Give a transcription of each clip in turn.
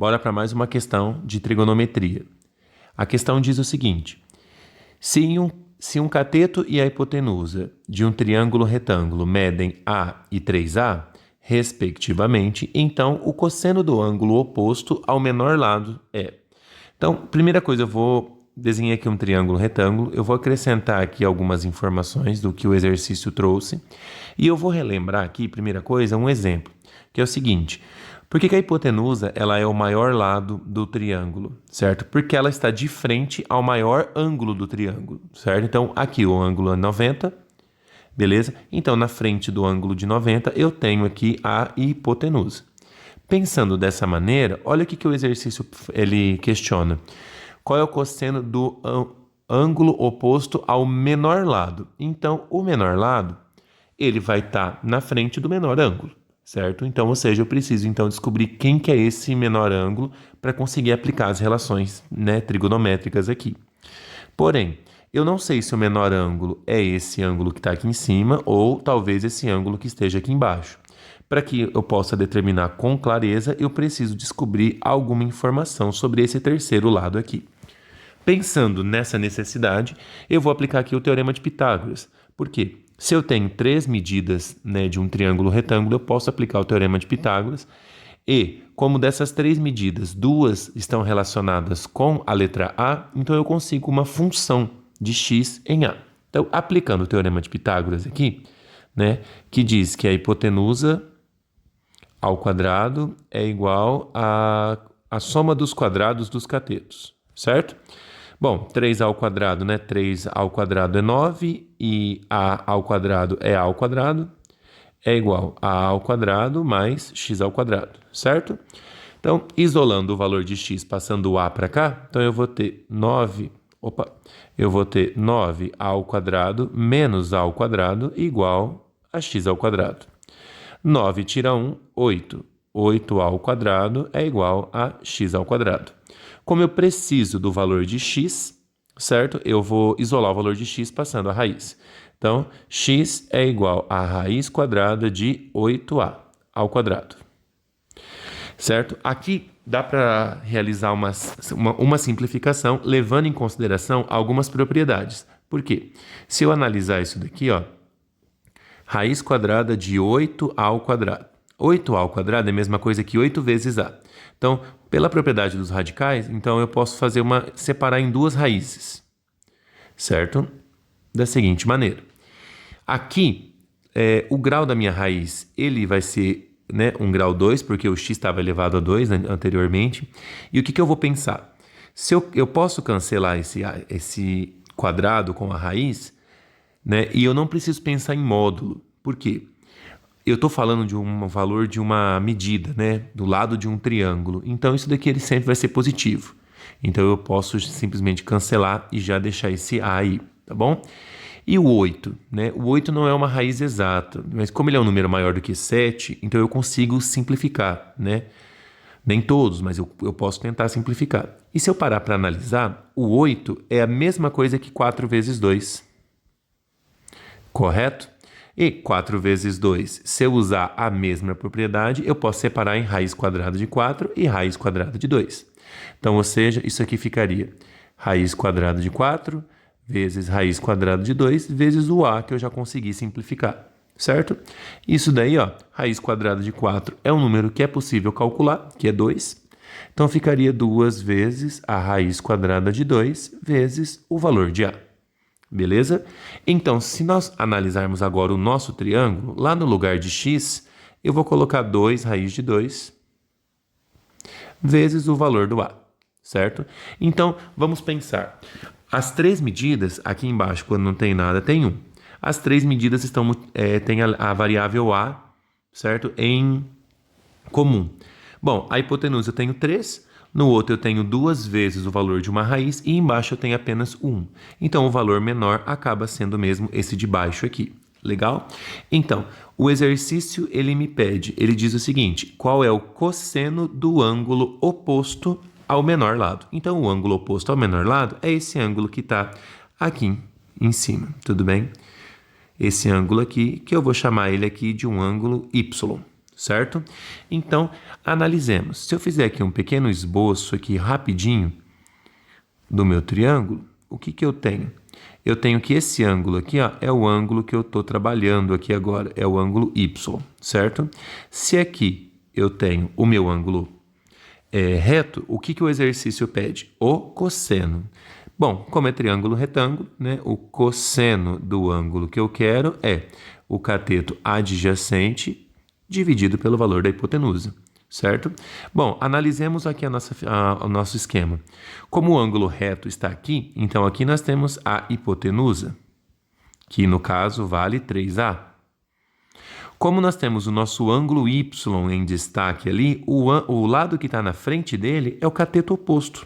Bora para mais uma questão de trigonometria. A questão diz o seguinte: se um cateto e a hipotenusa de um triângulo retângulo medem A e 3A, respectivamente, então o cosseno do ângulo oposto ao menor lado é. Então, primeira coisa, eu vou desenhar aqui um triângulo retângulo, eu vou acrescentar aqui algumas informações do que o exercício trouxe, e eu vou relembrar aqui, primeira coisa, um exemplo, que é o seguinte: por que a hipotenusa ela é o maior lado do triângulo, certo? Porque ela está de frente ao maior ângulo do triângulo, certo? Então, aqui o ângulo é 90, beleza? Então, na frente do ângulo de 90, eu tenho aqui a hipotenusa. Pensando dessa maneira, olha o que o exercício ele questiona. Qual é o cosseno do ângulo oposto ao menor lado? Então, o menor lado, ele vai estar na frente do menor ângulo, certo? Então, ou seja, eu preciso então descobrir quem que é esse menor ângulo para conseguir aplicar as relações, né, trigonométricas aqui. Porém, eu não sei se o menor ângulo é esse ângulo que está aqui em cima ou talvez esse ângulo que esteja aqui embaixo. Para que eu possa determinar com clareza, eu preciso descobrir alguma informação sobre esse terceiro lado aqui. Pensando nessa necessidade, eu vou aplicar aqui o Teorema de Pitágoras. Por quê? Se eu tenho 3 medidas, né, de um triângulo retângulo, eu posso aplicar o Teorema de Pitágoras. E, como dessas 3 medidas, 2 estão relacionadas com a letra A, então eu consigo uma função de x em A. Então, aplicando o Teorema de Pitágoras aqui, né, que diz que a hipotenusa ao quadrado é igual a soma dos quadrados dos catetos, certo? Bom, 3a ao quadrado, né? 3 ao quadrado é 9 e a ao quadrado é a ao quadrado, é igual a ao quadrado mais x ao quadrado, certo? Então, isolando o valor de x, passando o a para cá, então eu vou ter 9 ao quadrado menos a ao quadrado igual a x ao quadrado. 9 tira 1, 8. 8 ao quadrado é igual a x ao quadrado. Como eu preciso do valor de x, certo? Eu vou isolar o valor de x passando a raiz. Então, x é igual a raiz quadrada de 8a ao quadrado. Certo? Aqui dá para realizar uma simplificação levando em consideração algumas propriedades. Por quê? Se eu analisar isso daqui, ó, raiz quadrada de 8a ao quadrado. 8a ao quadrado é a mesma coisa que 8 vezes a. Então, pela propriedade dos radicais, então eu posso separar em 2 raízes, certo? Da seguinte maneira. Aqui, o grau da minha raiz, ele vai ser, né, um grau 2, porque o x estava elevado a 2, né, anteriormente. E o que eu vou pensar? Se eu posso cancelar esse quadrado com a raiz, né? E eu não preciso pensar em módulo. Por quê? Eu estou falando de um valor de uma medida, né? Do lado de um triângulo. Então, isso daqui ele sempre vai ser positivo. Então, eu posso simplesmente cancelar e já deixar esse A aí, tá bom? E o 8, né? O 8 não é uma raiz exata, mas como ele é um número maior do que 7, então eu consigo simplificar, né? Nem todos, mas eu posso tentar simplificar. E se eu parar para analisar, o 8 é a mesma coisa que 4 vezes 2. Correto? E 4 vezes 2, se eu usar a mesma propriedade, eu posso separar em raiz quadrada de 4 e raiz quadrada de 2. Então, ou seja, isso aqui ficaria raiz quadrada de 4 vezes raiz quadrada de 2 vezes o a que eu já consegui simplificar, certo? Isso daí, ó, raiz quadrada de 4 é um número que é possível calcular, que é 2. Então, ficaria 2 vezes a raiz quadrada de 2 vezes o valor de a. Beleza? Então, se nós analisarmos agora o nosso triângulo, lá no lugar de x, eu vou colocar 2 raiz de 2 vezes o valor do a, certo? Então, vamos pensar. As 3 medidas, aqui embaixo, quando não tem nada, tem 1. As 3 medidas têm a variável a, certo? Em comum. Bom, a hipotenusa eu tenho 3. No outro eu tenho 2 vezes o valor de uma raiz e embaixo eu tenho apenas 1. Então, o valor menor acaba sendo mesmo esse de baixo aqui. Legal? Então, o exercício ele me pede, ele diz o seguinte: qual é o cosseno do ângulo oposto ao menor lado? Então, o ângulo oposto ao menor lado é esse ângulo que está aqui em cima, tudo bem? Esse ângulo aqui, que eu vou chamar ele aqui de um ângulo y, certo? Então, analisemos. Se eu fizer aqui um pequeno esboço aqui rapidinho do meu triângulo, o que que eu tenho? Eu tenho que esse ângulo aqui, ó, é o ângulo que eu estou trabalhando aqui agora, é o ângulo Y, certo? Se aqui eu tenho o meu ângulo reto, o que que o exercício pede? O cosseno. Bom, como é triângulo retângulo, né, o cosseno do ângulo que eu quero é o cateto adjacente dividido pelo valor da hipotenusa, certo? Bom, analisemos aqui o nosso esquema. Como o ângulo reto está aqui, então aqui nós temos a hipotenusa, que no caso vale 3A. Como nós temos o nosso ângulo Y em destaque ali, o lado que está na frente dele é o cateto oposto,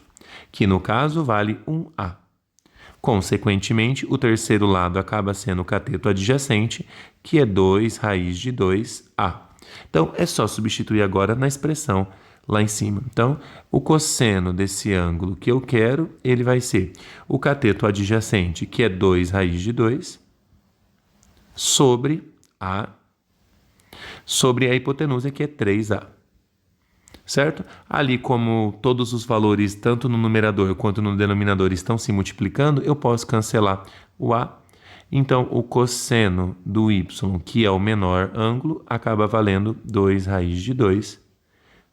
que no caso vale 1A. Consequentemente, o terceiro lado acaba sendo o cateto adjacente, que é 2 raiz de 2A. Então, é só substituir agora na expressão lá em cima. Então, o cosseno desse ângulo que eu quero, ele vai ser o cateto adjacente, que é 2 raiz de 2, sobre a hipotenusa, que é 3A. Certo? Ali, como todos os valores, tanto no numerador quanto no denominador, estão se multiplicando, eu posso cancelar o A. Então, o cosseno do Y, que é o menor ângulo, acaba valendo 2 raiz de 2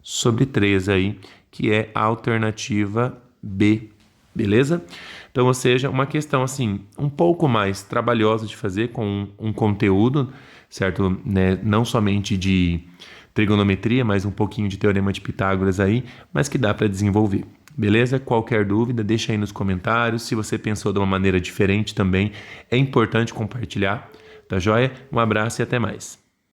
sobre 3 aí, que é a alternativa B. Beleza? Então, ou seja, uma questão assim, um pouco mais trabalhosa de fazer, com um conteúdo, certo? Né? Não somente de trigonometria, mas um pouquinho de teorema de Pitágoras aí, mas que dá para desenvolver. Beleza? Qualquer dúvida, deixa aí nos comentários. Se você pensou de uma maneira diferente também, é importante compartilhar. Tá joia? Um abraço e até mais.